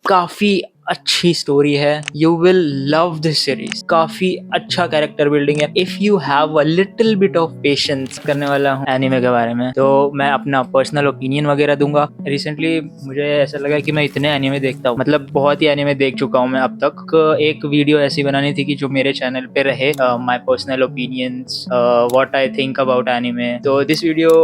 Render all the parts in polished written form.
काफी अच्छी स्टोरी है। You will love this series. काफी अच्छा कैरेक्टर बिल्डिंग है। If you have a little bit of patience करने वाला हूँ एनिमे के बारे में, तो मैं अपना पर्सनल ओपिनियन वगैरह दूंगा। रिसेंटली मुझे ऐसा लगा कि मैं इतने एनिमे देखता हूँ, मतलब बहुत ही एनिमे देख चुका हूँ मैं अब तक। एक वीडियो ऐसी बनानी थी कि जो मेरे चैनल पे रहे, my personal opinions, what I think about anime. तो this video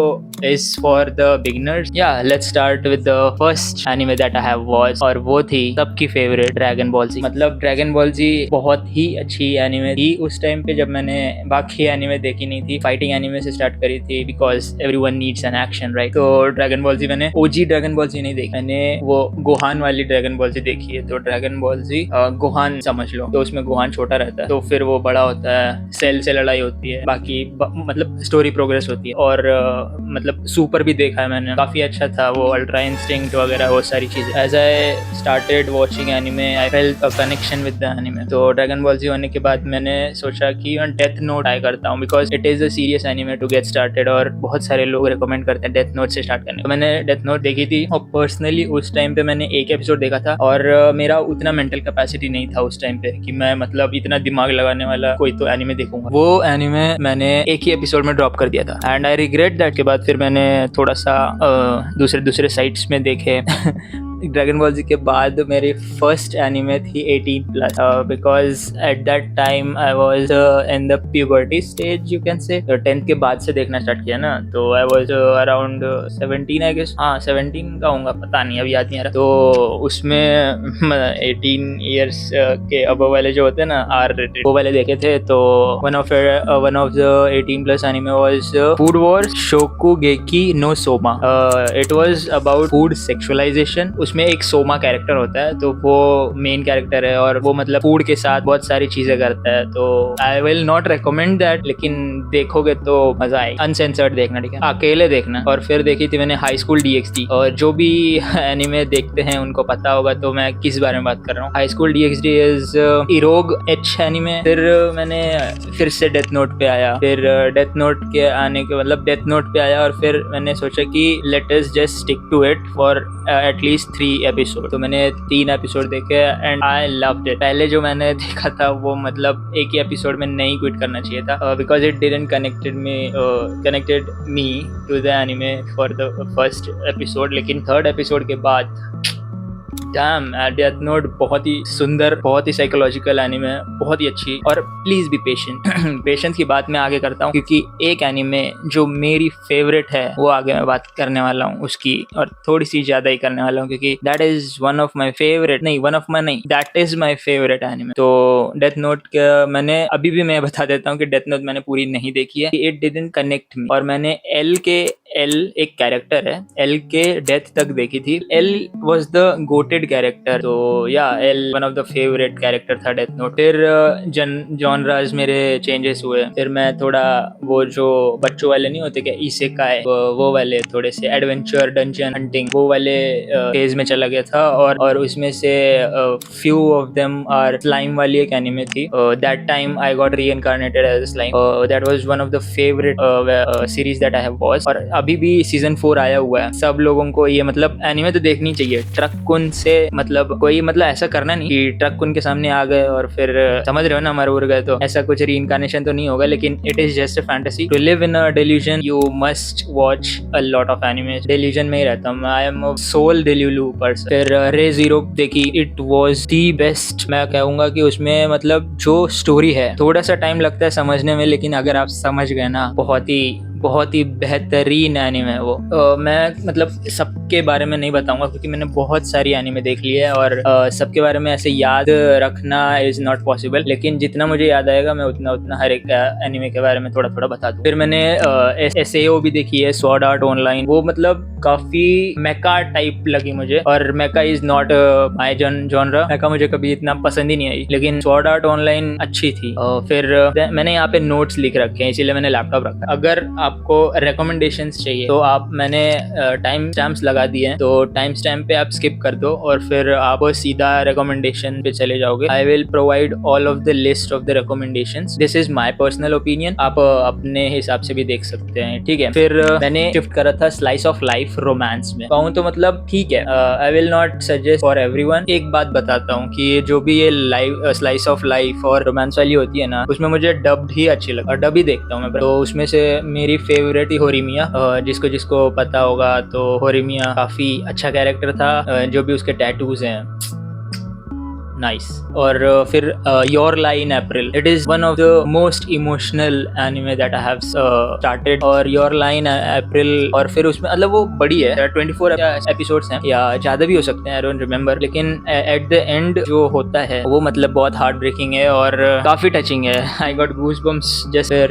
is for the beginners. या let's start with the first anime that I have watched, और वो थी सबकी फेवरेट ड्रैगन बॉल जी। मतलब ड्रैगन बॉल जी बहुत ही अच्छी एनिमे थी उस टाइम पे, जब मैंने बाकी एनिमे देखी नहीं थी। फाइटिंग एनिमे से स्टार्ट करी थी because everyone needs an action, right. तो ड्रैगन बॉल जी मैंने ओजी ड्रैगन बॉल जी नहीं देखी, मैंने वो गोहान वाली ड्रैगन बॉल जी देखी है। तो ड्रैगन बॉल जी गोहान समझ लो, तो उसमें गोहान छोटा रहता है, तो फिर वो बड़ा होता है, सेल से लड़ाई होती है, बाकी मतलब स्टोरी प्रोग्रेस होती है। और मतलब सुपर भी देखा है मैंने, काफी अच्छा था वो, अल्ट्रा इंस्टिंक्ट वगैरह वो सारी चीजें। As I started watching anime I felt a connection with the anime. तो ड्रैगन बॉल जी होने के बाद मैंने सोचा कि मैं डेथ नोट ट्राई करता हूँ, because it is a serious anime to get started, और बहुत सारे लोग रिकमेंड करते हैं डेथ नोट से स्टार्ट करने। तो मैंने डेथ नोट देखी थी, और पर्सनली उस टाइम पे मैंने एक एपिसोड देखा था, और मेरा उतना मेंटल कैपेसिटी नहीं था उस टाइम पे कि मैं मतलब इतना दिमाग लगाने वाला कोई तो एनिमे देखूंगा। वो एनिमे मैंने एक ही एपिसोड में ड्रॉप कर दिया था, एंड आई रिग्रेट दैट। के बाद फिर मैंने थोड़ा सा दूसरे दूसरे साइट्स में देखे। ड्रैगन बॉल जी के बाद मेरी फर्स्ट एनिमे थी 18+, because at that time I was in the puberty stage, you can say. 10th के बाद से देखना स्टार्ट किया ना, तो I was around 17 I guess. हाँ 17 का होऊंगा, पता नहीं, अभी याद नहीं आ रहा। तो उसमें 18 ईयर्स के अबव वाले जो होते हैं ना, आर रेटेड, वो वाले देखे थे। तो one of the 18+ anime was food wars Shokugeki no Soma. It was about food sexualization. उसमें एक सोमा कैरेक्टर होता है, तो वो मेन कैरेक्टर है, और वो मतलब फूड के साथ बहुत सारी चीजें करता है। तो I will not recommend that, लेकिन देखोगे तो मजा आएगा। अनसेंसर्ड देखना, ठीक है, अकेले देखना। और फिर देखी थी मैंने हाई स्कूल DxD, और जो भी एनिमे देखते हैं उनको पता होगा तो मैं किस बारे में बात कर रहा हूँ। हाई स्कूल DxD इज इरोग एच एनिमे। फिर मैंने फिर से डेथ नोट पे आया, फिर डेथ नोट के आने के मतलब डेथ नोट पे आया, और फिर मैंने सोचा कि let us just stick to it for at least 3 episode. तो मैंने 3 एपिसोड देखे एंड आई लव्ड इट। पहले जो मैंने देखा था वो मतलब एक ही एपिसोड में नहीं क्विट करना चाहिए था, because it didn't connected me to the anime for the first episode. लेकिन 3rd एपिसोड के बाद डैम, डेथ नोट बहुत ही सुंदर, बहुत ही साइकोलॉजिकल एनिमे है, बहुत ही अच्छी। और प्लीज बी पेशेंट। पेशेंस की बात मैं आगे करता हूँ, क्योंकि एक एनिमे जो मेरी फेवरेट है वो आगे मैं बात करने वाला हूँ उसकी, और थोड़ी सी ज्यादा ही करने वाला हूँ, क्योंकि that is one of my favourite, नहीं that is my favourite anime. तो डेथ नोट का मैंने अभी भी मैं बता देता हूँ कि डेथ नोट मैंने पूरी नहीं देखी है, इट डिडंट कनेक्ट मी। और मैंने एल एक कैरेक्टर है, एल के डेथ तक देखी थी। L was the GOATed character, तो या L one of the favourite character था डेथ नोट। फिर जॉनराज मेरे चेंजेस हुए, फिर मैं थोड़ा वो जो बच्चों वाले नहीं होते क्या, इसेकाई, वो वाले थोड़े से एडवेंचर डंजन हंटिंग वो वाले फेज में चला गया था। और उसमें से few of them are slime वाली एक एनिमे थी, that time I got reincarnated as slime. That was one of the favourite series that I have watched. और अभी भी सीजन 4 आया हुआ है। सब लोगों को ये मतलब एनिमे तो देखनी चाहिए। ट्रक कुन से मतलब कोई मतलब ऐसा करना नहीं कि ट्रक कुन के सामने आ गए और फिर समझ रहे हो ना, मर उड़ गए, तो ऐसा कुछ रीइंकार्नेशन तो नहीं होगा। लेकिन it is just a fantasy. To live in a delusion you must watch a lot of anime. Delusion में ही रहता हूँ, I am a sole delulu person. फिर रे जीरो देखी, इट वाज द बेस्ट। मैं कहूंगा कि उसमें मतलब जो स्टोरी है, थोड़ा सा टाइम लगता है समझने में, लेकिन अगर आप समझ गए ना, बहुत ही बेहतरीन एनिमे है वो। मैं मतलब सबके बारे में नहीं बताऊंगा, क्योंकि मैंने बहुत सारी एनिमे देख ली है, और सबके बारे में ऐसे याद रखना इज नॉट पॉसिबल। लेकिन जितना मुझे याद आएगा मैं उतना हर एक एनिमे के बारे में थोड़ा थोड़ा बता दूं। फिर मैंने SAO भी देखी है, स्वॉर्ड आर्ट ऑनलाइन। वो मतलब काफी मेका टाइप लगी मुझे, और मेका इज नॉट माय जॉनरा। मेका मुझे कभी इतना पसंद ही नहीं आई, लेकिन स्वॉर्ड आर्ट ऑनलाइन अच्छी थी। फिर मैंने यहाँ पे नोट्स लिख रखे हैं, इसीलिए मैंने लैपटॉप रखा। अगर आपको रिकमेंडेशंस चाहिए तो मैंने टाइम स्टैम्प्स लगा दिए हैं, तो टाइम स्टैम्प पे आप स्किप कर दो और फिर आप सीधा रिकमेंडेशन पे चले जाओगे। I will provide all of the list of the recommendations. This is my personal opinion, आप अपने हिसाब से भी देख सकते हैं, ठीक है। फिर मैंने शिफ्ट करा था स्लाइस ऑफ लाइफ रोमांस में। कहूँ तो मतलब ठीक है, I will not suggest for everyone. एक बात बताता हूँ कि जो भी ये लाइव स्लाइस ऑफ लाइफ और रोमांस वाली होती है ना, उसमें मुझे डब्ड ही अच्छी लगती है और डब ही देखता हूँ मैं। तो उसमें से मेरी फेवरेट ही होरिमिया, जिसको जिसको पता होगा तो होरिमिया काफी अच्छा कैरेक्टर था, जो भी उसके टैटूज हैं नाइस। और फिर your lie in April, it is one of the most emotional anime that I have started. और योर लाई इन अप्रैल, और फिर उसमें मतलब वो बड़ी है, 24 एपिसोड्स हैं या ज्यादा भी हो सकते हैं, आई डोंट रिमेम्बर, लेकिन एट द एंड जो होता है वो मतलब बहुत हार्ट ब्रेकिंग है और काफी टचिंग है। I got goose bumps. जैसे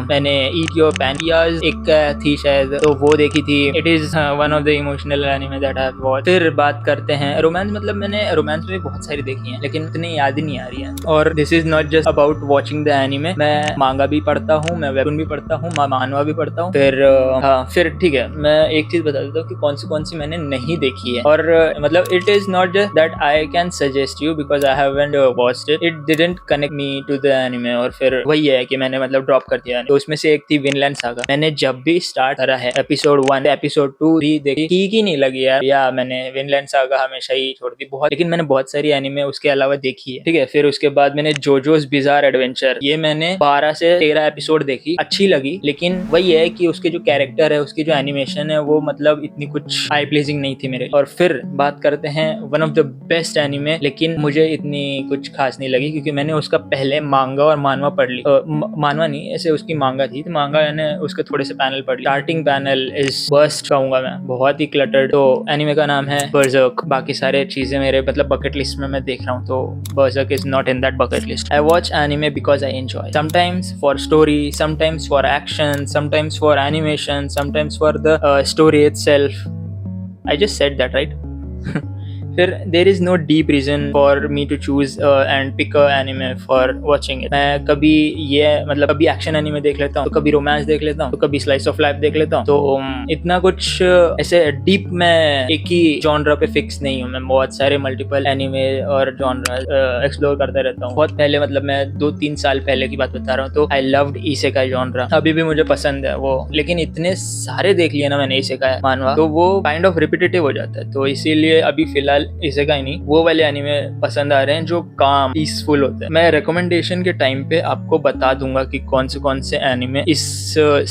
मैंने ईट योर पैनकियाज एक थी शायद, तो वो देखी थी। It is one of the emotional anime that I have watched. फिर बात करते हैं रोमांस, मतलब मैंने रोमांस में बहुत सारी देखी है लेकिन इतनी याद ही नहीं आ रही है। और this is not just about watching the anime, मैं मांगा भी पढ़ता हूँ, मैं वेबटून भी पढ़ता हूँ, मानवा भी पढ़ता हूँ। फिर हाँ, फिर ठीक है, मैं एक चीज बता देता हूँ कि कौन सी मैंने नहीं देखी है। और मतलब it is not just that I can suggest you because I haven't watched it, it didn't connect me to the anime. और फिर वही है कि मैंने मतलब ड्रॉप कर दिया। तो उसमें से एक थी विनलैंड सागा। मैंने जब भी स्टार्ट करा है एपिसोड 1 एपिसोड 2 3 देखी, ठीक ही नहीं लगी यार, या मैंने विनलैंड सागा हमेशा ही छोड़ दी बहुत। लेकिन मैंने बहुत सारी एनिमे उसके अलावा देखी है, ठीक है। फिर उसके बाद मैंने जोजोस बिजार एडवेंचर, ये मैंने 12 से 13 एपिसोड देखी, अच्छी लगी। लेकिन वही है कि उसके जो कैरेक्टर है, उसकी जो एनिमेशन है, वो मतलब इतनी कुछ आई प्लीजिंग नहीं थी मेरे। और फिर बात करते हैं one of the best anime, लेकिन मुझे इतनी कुछ खास नहीं लगी क्योंकि मैंने उसका पहले मांगा और मानवा पढ़ ली। मानवा नहीं, ऐसे उसकी मांगा थी, तो मांगा मैंने उसके थोड़े से पैनल पढ़ ली। स्टार्टिंग पैनल इज बस्ट कहूंगा मैं, बहुत ही क्लटर्ड। तो एनिमे का नाम है बर्जर्क। बाकी सारे चीजें मेरे मतलब बकेट लिस्ट में मैं देख रहा हूँ, तो Berserk is not in that bucket list. I watch anime because I enjoy. Sometimes for story, sometimes for action, sometimes for animation, sometimes for the story itself. I just said that, right? फिर there is no deep reason for me to choose and pick a anime for watching it. मैं कभी ये मतलब कभी action anime देख लेता हूँ, तो कभी रोमांस देख लेता हूँ, तो कभी स्लाइस ऑफ लाइफ देख लेता हूँ। तो इतना कुछ ऐसे डीप मैं एक ही जॉनरा पे फिक्स नहीं हूँ। मैं बहुत सारे मल्टीपल एनिमे और जॉनरा एक्सप्लोर करता रहता हूँ। बहुत पहले मतलब मैं 2-3 साल पहले की बात बता रहा हूँ, तो आई लव्ड इसेकाई जॉनरा, अभी भी मुझे पसंद है वो। लेकिन इतने सारे देख लिए ना मैंने इसेकाई मानवा, तो वो काइंड ऑफ रिपीटेटिव हो जाता है। तो इसीलिए अभी फिलहाल इसेकाई नहीं, वो वाले एनिमे पसंद आ रहे हैं जो काम पीसफुल होते हैं। मैं रिकमेंडेशन के टाइम पे आपको बता दूंगा कि कौन से एनिमे इस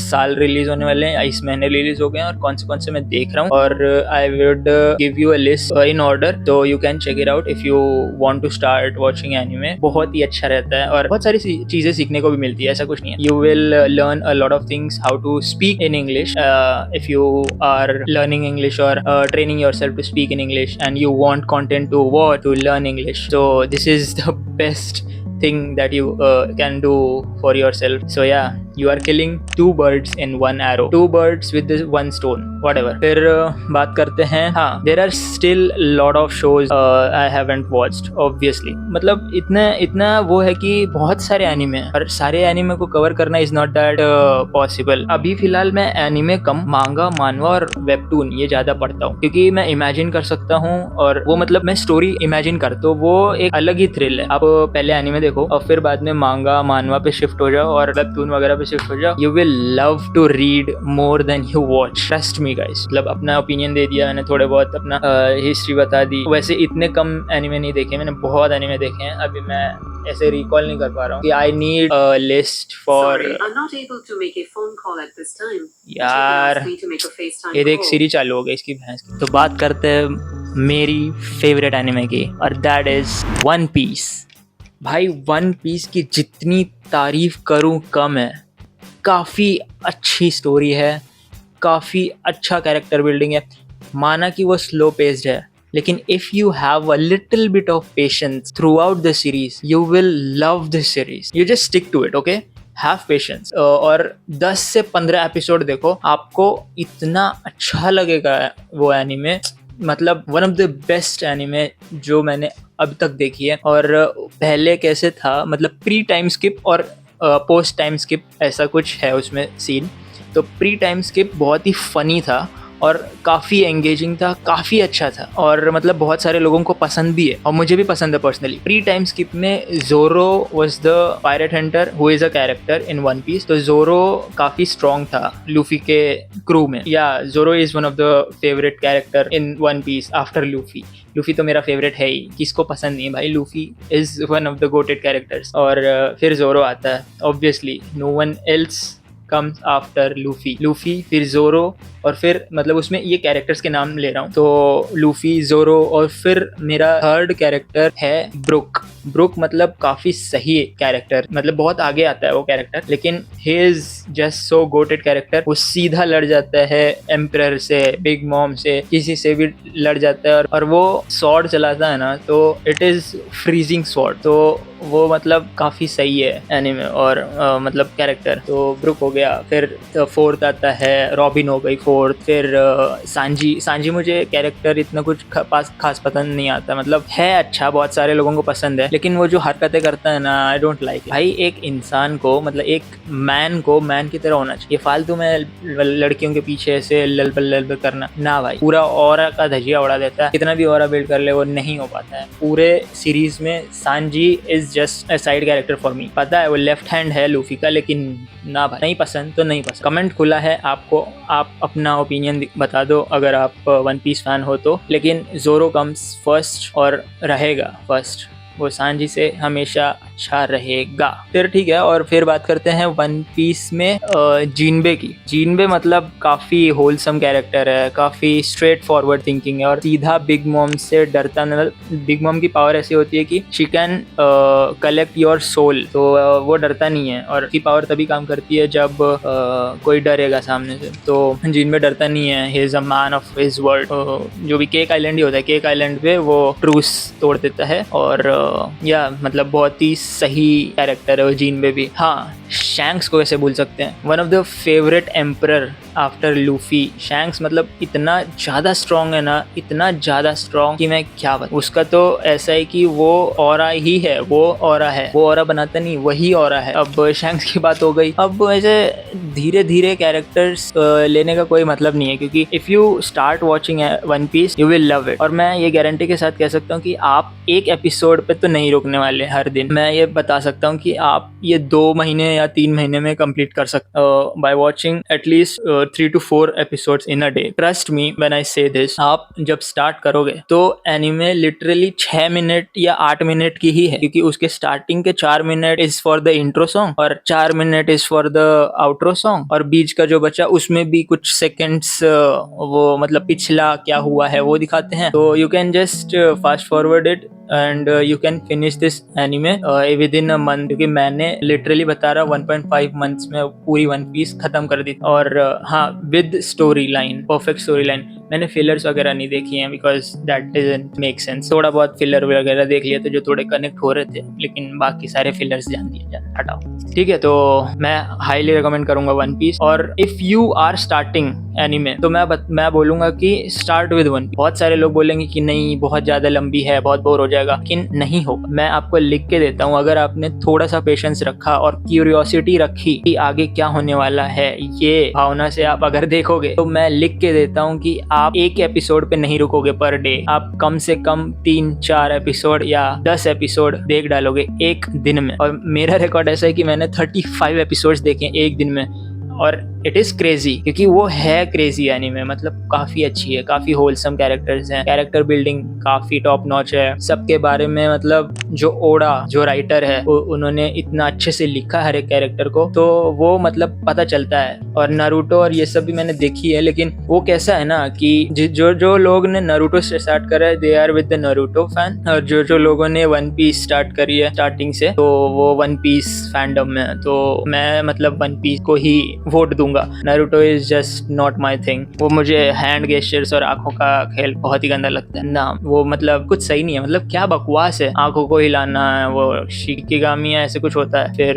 साल रिलीज होने वाले हैं या इस महीने रिलीज हो गए हैं और कौन से मैं देख रहा हूँ। और I would give you a list in order, तो you can check it out if you want to start watching anime. बहुत ही अच्छा रहता है और बहुत सारी चीजें सीखने को भी मिलती है, ऐसा कुछ नहीं है। You will learn a lot of things, how to speak in English if you are learning English और training yourself to speak in English and you want content to watch to learn English, so this is the best thing that you can do for yourself. So yeah, you are killing 2 birds in 1 arrow, 2 birds with this 1 stone, whatever. फिर बात करते हैं, हाँ, there are still lot of shows I haven't watched obviously. मतलब इतना वो है कि बहुत सारे एनिमे हैं और सारे एनिमे को कवर करना is not that possible. अभी फिलहाल मैं एनिमे कम, मांगा, मानवा और वेबटून ये ज्यादा पढ़ता हूँ क्योंकि मैं इमेजिन कर सकता हूँ और वो मतलब मैं स्टोरी इमेजिन कर, तो वो एक अलग ही थ्रिल है। आप पहले एनिमे देखो और फिर बाद में मांगा मानवा पे शिफ्ट हो जाओ और वेबटून वगैरह पे शिफ्ट हो जाओ, you will love to read more than you watch, trust me guys. मतलब अपना ओपिनियन दे दिया मैंने, थोड़े बहुत अपना हिस्ट्री बता दी। वैसे इतने कम एनिमे नहीं देखे मैंने, बहुत एनिमे देखे हैं। अभी मैं ऐसे रिकॉल नहीं कर पा रहा हूँ कि I need a list for. यार ये देख सिरी चालू हो गई इसकी भैंस की। तो बात करते हैं मेरी फेवरेट एनिमे की और दैट इज वन पीस। भाई वन पीस की जितनी तारीफ करूं कम है। काफ़ी अच्छी स्टोरी है, काफ़ी अच्छा कैरेक्टर बिल्डिंग है। माना कि वो स्लो पेस्ड है, लेकिन if you have a little bit of patience throughout the series, you will love this series. You just stick to it, okay, have patience. और 10 से 15 एपिसोड देखो, आपको इतना अच्छा लगेगा वो एनिमे। मतलब one of the best anime जो मैंने अब तक देखी है। और पहले कैसे था, मतलब प्री टाइम स्किप और पोस्ट टाइम स्किप ऐसा कुछ है उसमें सीन, तो प्री टाइम स्किप बहुत ही फनी था और काफ़ी एंगेजिंग था, काफ़ी अच्छा था और मतलब बहुत सारे लोगों को पसंद भी है और मुझे भी पसंद है पर्सनली। प्री टाइम स्किप में Zoro was the pirate hunter who is a character in One Piece. तो ज़ोरो काफ़ी स्ट्रॉन्ग था लूफी के क्रू में। या Zoro is one of the favourite character in One Piece after Luffy. Luffy तो मेरा favourite है ही, किसको पसंद नहीं है भाई, Luffy is one of the goated characters. और फिर ज़ोरो आता है, obviously no one else comes after Luffy फिर ज़ोरो और फिर मतलब उसमें ये कैरेक्टर्स के नाम ले रहा हूँ। तो लूफी, ज़ोरो और फिर मेरा थर्ड कैरेक्टर है ब्रुक मतलब काफ़ी सही कैरेक्टर, मतलब बहुत आगे आता है वो कैरेक्टर, लेकिन he is just so GOATed character. वो सीधा लड़ जाता है एम्परर से, बिग मॉम से, किसी से भी लड़ जाता है और वो स्वॉर्ड चलाता है ना, तो इट इज़ फ्रीजिंग स्वॉर्ड। तो वो मतलब काफ़ी सही है एनीमे और मतलब कैरेक्टर। तो ब्रुक हो गया, फिर फोर्थ आता है रॉबिन हो गई फोर्थ, फिर सांजी मुझे कैरेक्टर इतना कुछ खास पसंद नहीं आता, मतलब है अच्छा, बहुत सारे लोगों को पसंद है, लेकिन वो जो हरकतें करता है ना, आई डोंट लाइक। भाई एक इंसान को मतलब एक मैन को मैन की तरह होना चाहिए, फालतू में लड़कियों के पीछे से ललबल करना ना भाई। पूरा ऑरा का धजिया उड़ा देता है, कितना भी ऑरा बिल्ड कर ले वो नहीं हो पाता है। पूरे सीरीज में Sanji is just a side character for me. पता है वो लेफ्ट हैंड है लूफी का, लेकिन ना भाई, नहीं पसंद तो नहीं पसंद। कमेंट खुला है आपको, आप अपना ओपिनियन बता दो अगर आप वन पीस फैन हो तो, लेकिन ज़ोरो कम्स फर्स्ट और रहेगा फर्स्ट, वो सांजी से हमेशा अच्छा रहेगा। फिर ठीक है, और फिर बात करते हैं वन पीस में जिनबे की। जिनबे मतलब काफ़ी होलसम कैरेक्टर है, काफ़ी स्ट्रेट फॉरवर्ड थिंकिंग है और सीधा बिग मॉम से डरता नहीं। बिग मॉम की पावर ऐसी होती है कि she can collect your soul, तो वो डरता नहीं है और उसकी पावर तभी काम करती है जब कोई डरेगा सामने से। तो जिनबे डरता नहीं है, he is a man of his word. जो भी केक आइलैंड ही होता है, केक आइलैंड पे वो ट्रूस तोड़ देता है और या मतलब बहुत ही सही कैरेक्टर है वो जिनबे भी। हाँ, शैंक्स को कैसे भूल सकते हैं, one of the favourite emperor after Luffy. Shanks मतलब इतना ज़्यादा स्ट्रॉन्ग है ना, इतना ज़्यादा स्ट्रॉन्ग कि मैं क्या बताऊं। उसका तो ऐसा है कि वो ऑरा ही है, वो ऑरा है, वो ऑरा बनाता नहीं, वही ऑरा है। अब शैंक्स की बात हो गई। अब ऐसे धीरे धीरे कैरेक्टर्स लेने का कोई मतलब नहीं है, क्योंकि if you start watching One Piece you will love it. और मैं ये गारंटी के साथ कह सकता हूँ कि आप एक एपिसोड पे तो नहीं रुकने वाले हर दिन। मैं ये बता सकता हूँ कि आप ये 2 महीने या 3 महीने में कंप्लीट कर सकते by watching at least 3 to 4 episodes in a day. Trust me when I से दिस। आप जब स्टार्ट करोगे तो एनिमे लिटरली 6 मिनट या 8 मिनट की ही है, क्योंकि उसके स्टार्टिंग के 4 minute is for the intro song और 4 minute is for the outro song, और बीच का जो बचा उसमें भी कुछ सेकेंड्स वो मतलब पिछला क्या हुआ है वो दिखाते हैं। तो you can just fast forward it and you can finish this anime with in a month, क्योंकि मैंने लिटरली बता रहा 1.5 मंथ्स में पूरी वन पीस खत्म कर दी। और हाँ, with story line, perfect story line. मैंने फिलर्स वगैरह नहीं देखी हैं because that doesn't make sense. थोड़ा बहुत फिलर वगैरह देख लिया तो जो थोड़े कनेक्ट हो रहे थे, लेकिन बाकी सारे फिलर्स जान दिए, हटाओ। ठीक है, तो मैं हाईली रिकमेंड करूंगा वन पीस। और if you are starting anime तो मैं बोलूंगा कि स्टार्ट विद वन पीस। बहुत सारे लोग बोलेंगे कि नहीं बहुत ज्यादा लंबी है, बहुत बोर हो जाएगा, लेकिन नहीं होगा। मैं आपको लिख के देता हूँ, अगर आपने थोड़ा सा पेशेंस रखा और क्यूरियोसिटी रखी कि आगे क्या होने वाला है, ये भावना से आप अगर देखोगे, तो मैं लिख के देता हूँ कि आप एक एपिसोड पे नहीं रुकोगे पर डे। आप कम से कम 3-4 एपिसोड या 10 एपिसोड देख डालोगे एक दिन में। और मेरा रिकॉर्ड ऐसा है कि मैंने 35 एपिसोड्स देखे एक दिन में, और इट इज क्रेजी, क्योंकि वो है क्रेजी एनीमे। मतलब काफी अच्छी है, काफी होलसम कैरेक्टर्स हैं, कैरेक्टर बिल्डिंग काफी टॉप नॉच है सबके बारे में। मतलब जो ओडा जो राइटर है उन्होंने इतना अच्छे से लिखा हर एक कैरेक्टर को, तो वो मतलब पता चलता है। और नारुतो और ये सब भी मैंने देखी है, लेकिन वो कैसा है ना कि जो लोग ने नारुतो से स्टार्ट करा है they are with the Naruto fan, और जो लोगों ने वन पीस स्टार्ट करी है स्टार्टिंग से तो वो वन पीस फैंडम में है। तो मैं मतलब वन पीस को ही वोट दूंगा। Naruto is just not my thing. वो मुझे हैंड गेस्चर्स और आंखों का खेल बहुत ही गंदा लगता है ना, वो मतलब कुछ सही नहीं है। मतलब क्या बकवास है, आंखों को हिलाना, वो शिकिगामी ऐसे कुछ होता है, फिर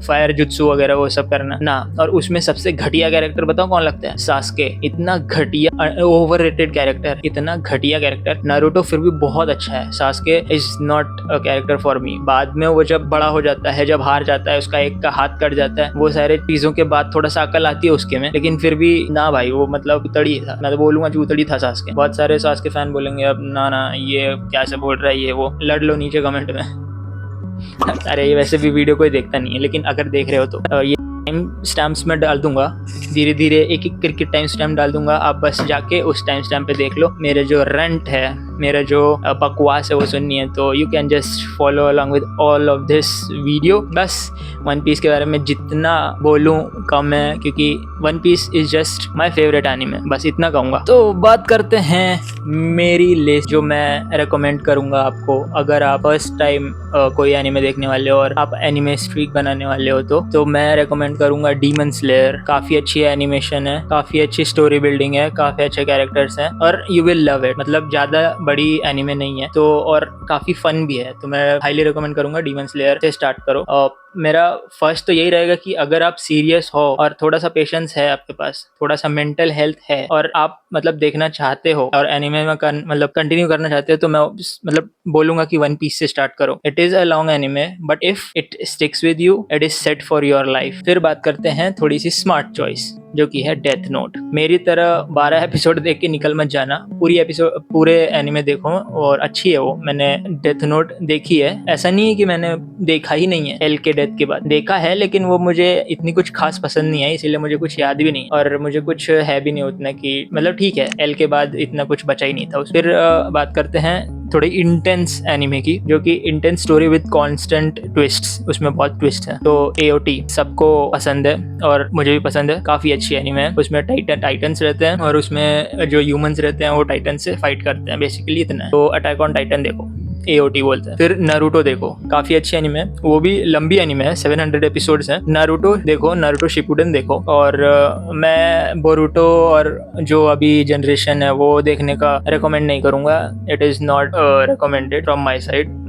फायर जुत्सु वगैरह वो सब करना ना। और उसमें सबसे घटिया कैरेक्टर बताओ कौन लगता है? सास्के। इतना घटिया ओवररेटेड कैरेक्टर, इतना घटिया कैरेक्टर। नारुतो फिर भी बहुत अच्छा है, Sasuke is not a character for me. बाद में वो जब बड़ा हो जाता है, जब हार जाता है, उसका एक का हाथ कट जाता है, वो सारे चीजों के बाद थोड़ा सा अकल आती है उसके में, लेकिन फिर भी ना भाई वो मतलब उतड़ी था। मैं तो बोलूंगा कि उतड़ी था सासके। बहुत सारे सासके फैन बोलेंगे अब ना ना ये क्या से बोल रहा है ये वो, लड़ लो नीचे कमेंट में। अरे ये वैसे भी वीडियो कोई देखता नहीं है, लेकिन अगर देख रहे हो तो ये टाइम स्टैम्प्स में डाल दूंगा, धीरे धीरे एक एक करके टाइम स्टैम्प डाल दूंगा। आप बस जाके उस टाइम स्टैम्प पे देख लो मेरे जो रेंट है, मेरा जो बकवास है वो सुननी है तो you can just follow along with all of this video. बस वन पीस के बारे में जितना बोलूं कम है, क्योंकि One Piece is just my favourite anime, बस इतना कहूँगा। तो बात करते हैं मेरी लिस्ट जो मैं रेकमेंड करूँगा आपको, अगर आप फर्स्ट टाइम कोई एनीमे देखने वाले हो और आप एनीमे स्ट्रीक बनाने वाले हो तो मैं रेकमेंड करूँगा डीमन स्लेयर। काफ़ी अच्छी एनिमेशन है, काफ़ी अच्छी स्टोरी बिल्डिंग है, काफ़ी अच्छे कैरेक्टर्स हैं और यू विल लव इट। मतलब ज़्यादा बड़ी एनीमे नहीं है तो, और काफ़ी फन भी है, तो मैं हाईली रिकमेंड करूँगा डीमन स्लेयर से स्टार्ट करो। मेरा फर्स्ट तो यही रहेगा कि अगर आप सीरियस हो और थोड़ा सा पेशेंस है आपके पास, थोड़ा सा मेंटल हेल्थ है और आप मतलब देखना चाहते हो और एनीमे में मतलब कंटिन्यू करना चाहते हो, तो मैं मतलब बोलूंगा कि वन पीस से स्टार्ट करो। It is a long anime but if it sticks with you it is set for your life. फिर बात करते हैं थोड़ी सी स्मार्ट चॉइस जो कि है डेथ नोट। मेरी तरह 12 एपिसोड देख के निकल मत जाना, पूरे एनीमे देखो और अच्छी है वो। मैंने डेथ नोट देखी है, ऐसा नहीं है कि मैंने देखा ही नहीं है। एल के डेथ के बाद देखा है, लेकिन वो मुझे इतनी कुछ खास पसंद नहीं आई, इसीलिए मुझे कुछ याद भी नहीं और मुझे कुछ है भी नहीं उतना कि मतलब ठीक है, एल के बाद इतना कुछ बचा ही नहीं था। फिर बात करते हैं थोड़ी इंटेंस एनिमे की, जो कि intense story with constant twists, उसमें बहुत ट्विस्ट है। तो AOT सबको पसंद है और मुझे भी पसंद है, काफी अच्छी एनिमे है। उसमें टाइटन्स रहते हैं और उसमें जो ह्यूमंस रहते हैं वो टाइटन से फाइट करते हैं, बेसिकली इतना है। तो अटैक ऑन टाइटन देखो, AOT बोलते हैं। फिर नारुतो देखो, काफी अच्छी एनिमे है, वो भी लंबी एनिमे है, 700 एपिसोड्स हैं। नारुतो देखो, नारुतो शिपुडेन देखो। और मैं बोरुतो और जो अभी जनरेशन है वो देखने का रेकमेंड नहीं करूंगा। It is not recommended from my side.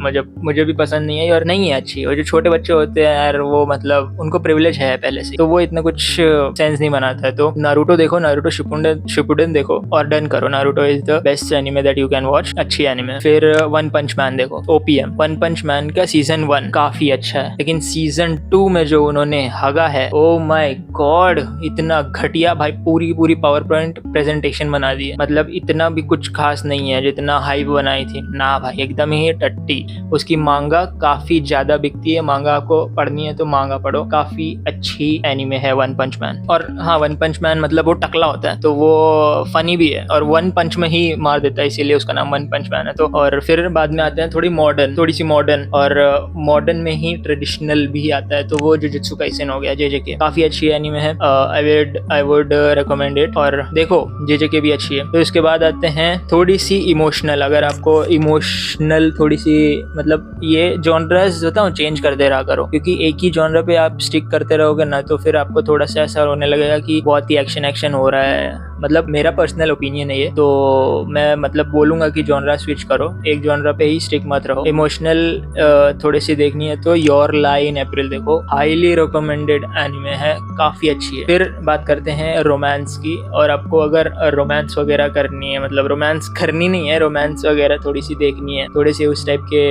मुझे भी पसंद नहीं है और नहीं है अच्छी। और जो छोटे बच्चे होते हैं यार, वो मतलब उनको प्रिविलेज है पहले से, तो वो इतना कुछ सेंस नहीं बनाता है। तो नारुतो देखो, नारुतो शिपुडेन देखो और डन करो। Naruto is the best anime that you can watch, अच्छी एनिमे। फिर वन पंच मैन देखो, OPM। वन पंच मैन का सीजन 1 काफी अच्छा है, लेकिन सीजन 2 में जो उन्होंने हगा है, ओ माय गॉड, इतना घटिया भाई, पूरी पावर पॉइंट प्रेजेंटेशन बना दी है। मतलब इतना भी कुछ खास नहीं है जितना हाइप बनाई थी ना भाई, एकदम ही टट्टी। उसकी मांगा काफी ज्यादा बिकती है, मांगा को पढ़नी है तो मांगा पढ़ो, काफी अच्छी एनिमे है वन पंच मैन। और हाँ, वन पंच मैन मतलब वो टकला होता है तो वो फनी भी है और वन पंच में ही मार देता है, इसीलिए उसका नाम वन पंच मैन है। तो और फिर बाद में आते हैं थोड़ी सी मॉडर्न, और मॉडर्न में ही ट्रेडिशनल भी आता है, तो वो जुजुत्सु काइसेन हो गया, JJK। काफी अच्छी एनिमे है, आई वुड रिकमेंड इट, और देखो JJK भी अच्छी है। तो इसके बाद आते हैं थोड़ी सी इमोशनल। अगर आपको इमोशनल थोड़ी सी मतलब ये जॉनर्स बताऊं, चेंज करते रहा करो, क्योंकि एक ही जॉनर पे आप स्टिक करते रहोगे ना तो फिर आपको थोड़ा सा ऐसा होने लगेगा कि बहुत ही एक्शन हो रहा है। मतलब मेरा पर्सनल ओपिनियन है ये, तो मैं मतलब बोलूंगा कि जॉनरा स्विच करो, एक जॉनरा पे ही स्टिक मत रहो। इमोशनल थोड़ी सी देखनी है तो योर लाई इन अप्रैल देखो, हाईली रिकमेंडेड एनिमे है, काफी अच्छी है। फिर बात करते हैं रोमांस की, और आपको अगर रोमांस वगैरह करनी है, मतलब रोमांस करनी नहीं है, रोमांस वगैरह थोड़ी सी देखनी है, थोड़ी सी उस टाइप के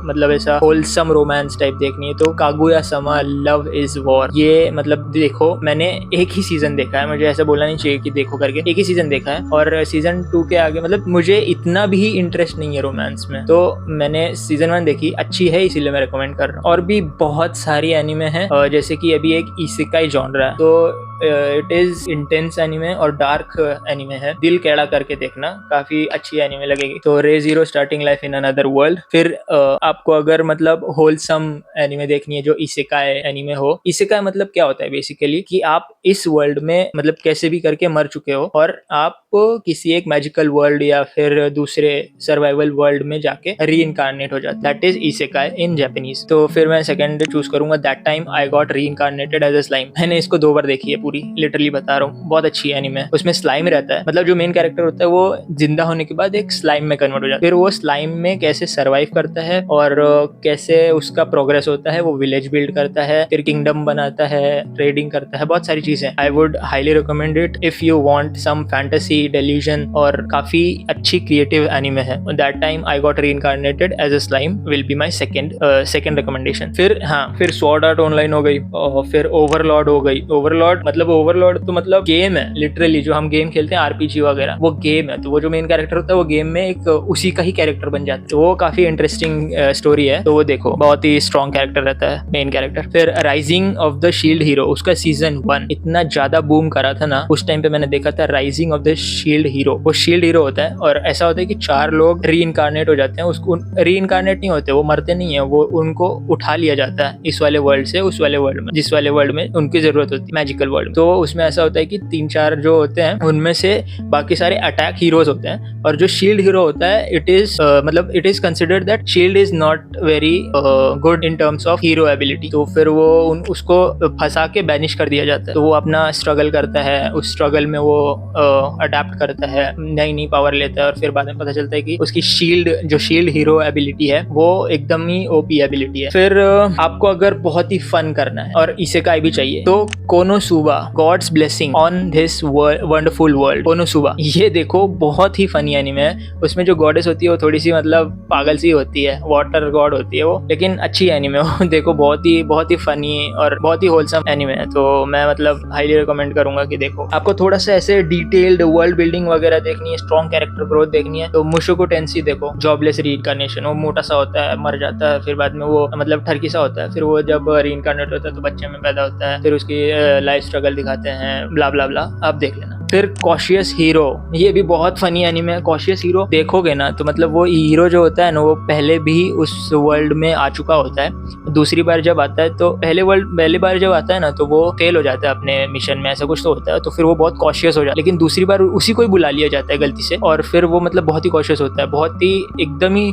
मतलब ऐसा होलसम रोमांस टाइप देखनी है, तो कागुया समा लव इज वॉर, ये मतलब देखो। मैंने एक ही सीजन देखा है, मुझे ऐसा बोलना नहीं चाहिए कि देखो करके, एक ही सीजन देखा है, और सीजन 2 के आगे मतलब मुझे इतना भी इंटरेस्ट नहीं है रोमांस में, तो मैंने सीजन 1 देखी, अच्छी है इसीलिए मैं रिकमेंड कर रहा हूँ। और भी बहुत सारी एनिमे हैं, जैसे कि अभी एक इसेकाई जॉनरा है, तो इट इज इंटेंस एनिमे और डार्क एनिमे है, दिल कैड़ा करके देखना, काफी अच्छी एनिमे लगेगी। तो रे zero starting life in another world. फिर आपको अगर मतलब होलसम एनिमे देखनी है जो इसेकाई एनिमे हो, इसेकाई मतलब क्या होता है बेसिकली कि आप इस वर्ल्ड में मतलब कैसे भी करके मर चुके हो और आप किसी एक मैजिकल वर्ल्ड या फिर दूसरे सर्वाइवल वर्ल्ड में जाके रीइंकार्नेट हो जाता है, that is isekai in Japanese. तो फिर मैं सेकंड चूज करूंगा, that time I got reincarnated as a slime. मैंने इसको 2 बार देखी है पूरी, लिटरली बता रहा हूँ, बहुत अच्छी एनिमे है। उसमें स्लाइम रहता है, मतलब जो मेन कैरेक्टर होता है वो जिंदा होने के बाद एक स्लाइम में कन्वर्ट हो जाता है, फिर वो स्लाइम में कैसे सर्वाइव करता है और कैसे उसका प्रोग्रेस होता है, वो विलेज बिल्ड करता है, फिर किंगडम बनाता है, ट्रेडिंग करता है, बहुत सारी चीजें। I would highly recommend it if you want some fantasy fantasy delusion और काफी अच्छी क्रिएटिव एनिमे है। That time I got reincarnated as a slime will be my second recommendation. फिर स्वॉर्ड आर्ट ऑनलाइन हो गई, और फिर ओवरलॉर्ड हो गई। ओवरलॉर्ड तो मतलब गेम है लिटरली, जो हम गेम खेलते हैं आरपीजी वगैरह, वो गेम है। तो वो जो मेन कैरेक्टर होता है वो गेम में एक उसी का ही कैरेक्टर बन जाता है। तो वो काफी इंटरेस्टिंग स्टोरी है, तो वो देखो, बहुत ही स्ट्रॉन्ग कैरेक्टर रहता है मेन कैरेक्टर। फिर rising of the shield hero, उसका सीजन 1 इतना ज्यादा बूम करा था ना उस टाइम पे, मैंने देखा था rising of the shield hero. वो शील्ड हीरो होता है और ऐसा होता है कि 4 लोग रीइंकार्नेट हो जाते हैं। उसको रीइंकार्नेट नहीं होते, वो मरते नहीं है, वो उनको उठा लिया जाता है इस वाले वर्ल्ड से उस वाले वर्ल्ड में, जिस वाले वर्ल्ड में उनकी जरूरत होती है, मैजिकल वर्ल्ड। तो उसमें ऐसा होता है कि 3-4 जो होते हैं उनमें से बाकी सारे अटैक हीरोज होते हैं, और जो शील्ड हीरो होता है it is considered that shield is not very good in terms of hero ability. तो फिर वो उसको फंसा के बैनिश कर दिया जाता है। तो वो अपना स्ट्रगल करता है, उस स्ट्रगल में वो अडेप्ट करता है, नई नई पावर लेता है, और फिर बाद में पता चलता है कि उसकी जो शील्ड हीरो एबिलिटी है वो एकदम ही ओपी एबिलिटी है। फिर आपको अगर बहुत ही फन करना है और इसेकाई भी चाहिए तो Konosuba God's blessing on this wonderful world, Konosuba, ये देखो, बहुत ही फनी एनिमे है। उसमें जो गॉडेस होती है वो थोड़ी सी मतलब पागल सी होती है, वाटर गॉड होती है वो, लेकिन अच्छी एनिमे हो देखो, बहुत ही फनी और बहुत ही होलसम एनिमे है। तो मैं मतलब हाईली रिकमेंड करूंगा कि देखो। आपको थोड़ा सा ऐसे डिटेल्ड वर्ल्ड बिल्डिंग वगैरह देखनी है, स्ट्रॉन्ग कैरेक्टर ग्रोथ देखनी है, तो मुशोको टेंसी देखो, जॉबलेस रीइंकार्नेशन। वो मोटा सा होता है, मर जाता है, फिर बाद में वो मतलब ठरकी सा होता है, फिर वो जब रीइंकार्नेट होता है तो बच्चे में पैदा होता है, फिर उसकी लाइफ स्ट्रगल दिखाते हैं, ब्ला ब्ला ब्ला, आप देख लेना। फिर कॉशियस हीरो, ये भी बहुत फनी एनिमे है। कॉशियस हीरो देखोगे ना तो मतलब वो हीरो जो होता है ना वो पहले भी उस वर्ल्ड में आ चुका होता है। दूसरी बार जब आता है तो पहली बार जब आता है ना तो वो फेल हो जाता है अपने मिशन में, ऐसा कुछ तो होता है। तो फिर वो बहुत कॉशियस हो जाता है, लेकिन दूसरी बार उसी को ही बुला लिया जाता है गलती से, और फिर वो मतलब बहुत ही कॉशियस होता है, बहुत ही एकदम ही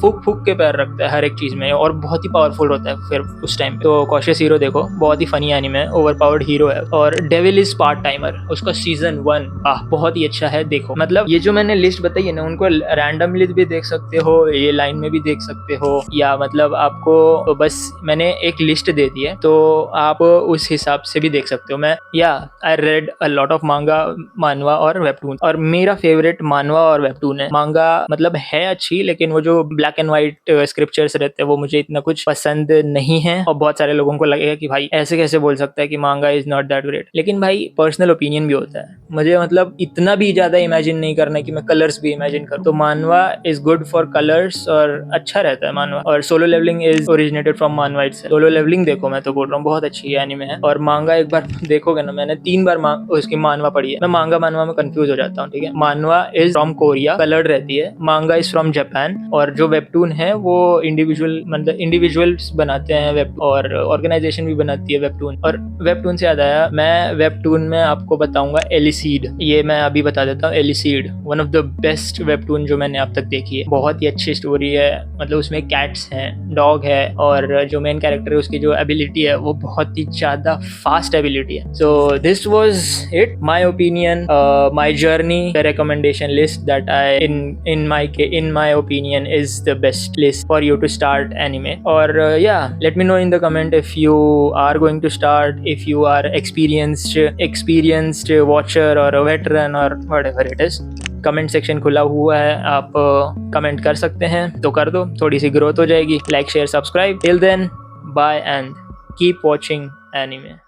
फूक के पैर रखता है हर एक चीज में, और बहुत ही पावरफुल होता है फिर उस टाइम पे। तो कॉशियस हीरो देखो, बहुत ही फनी एनिमे है, ओवर पावर्ड हीरो है। और डेविल इज पार्ट टाइमर, उसका सीजन 1 बहुत ही अच्छा है। देखो मतलब ये जो मैंने लिस्ट बताई है ना, उनको रैंडमली भी देख सकते हो, ये लाइन में भी देख सकते हो, या मतलब आपको बस मैंने एक लिस्ट दे दी है तो आप उस हिसाब से भी देख सकते हो। I read a lot of मानवा और वेबटून, और मेरा फेवरेट मानवा और वेबटून है। मांगा मतलब है अच्छी, लेकिन वो जो ब्लैक एंड व्हाइट स्क्रिप्चर्स रहते हैं वो मुझे इतना कुछ पसंद नहीं है, और बहुत सारे लोगों को लगेगा कि भाई ऐसे कैसे बोल सकता है कि मांगा इज नॉट दैट ग्रेट, लेकिन भाई पर्सनल ओपिनियन भी होता है। मुझे मतलब इतना भी ज्यादा इमेजिन नहीं करना कि मैं कलर्स भी इमेजिन करूं। तो मानवा इज गुड फॉर कलर्स और अच्छा रहता है मानवा। और Solo Leveling is originated from manhwa itself. Solo Leveling देखो, मैं तो बोल रहा हूँ बहुत अच्छी एनिमे है। और मांगा एक बार देखोगे ना, मैंने 3 बार उसकी मानवा पढ़ी है, मैं मानवा में कंफ्यूज हो जाता हूँ, ठीक है। मानवा इज फ्रॉम कोरिया, कलर्ड रहती है। मांगा इज फ्रॉम जापान, और जो वेबटून है वो इंडिविजुअल्स बनाते हैं वेब, और ऑर्गेनाइजेशन भी बनाती है वेबटून। और वेबटून से याद आया, मैं वेबटून में आपको बताऊंगा एलिसीड, ये मैं अभी बता देता हूँ। Eleceed one of the best webtoon जो मैंने अब तक देखी है, बहुत ही अच्छी स्टोरी है। मतलब उसमें कैट्स हैं, डॉग है, और जो मेन कैरेक्टर है उसकी जो एबिलिटी है वो बहुत ही ज्यादा फास्ट एबिलिटी है। So this was it, my opinion, my journey, the recommendation list that I in my opinion is the best list for you to start anime. Or let me know in the comment if you are going to start, if you are experienced watcher or a veteran or whatever it is. Comment section खुला हुआ है, आप comment कर सकते हैं तो कर दो, थोड़ी सी ग्रोथ हो जाएगी। Like share subscribe, till then bye and keep watching anime.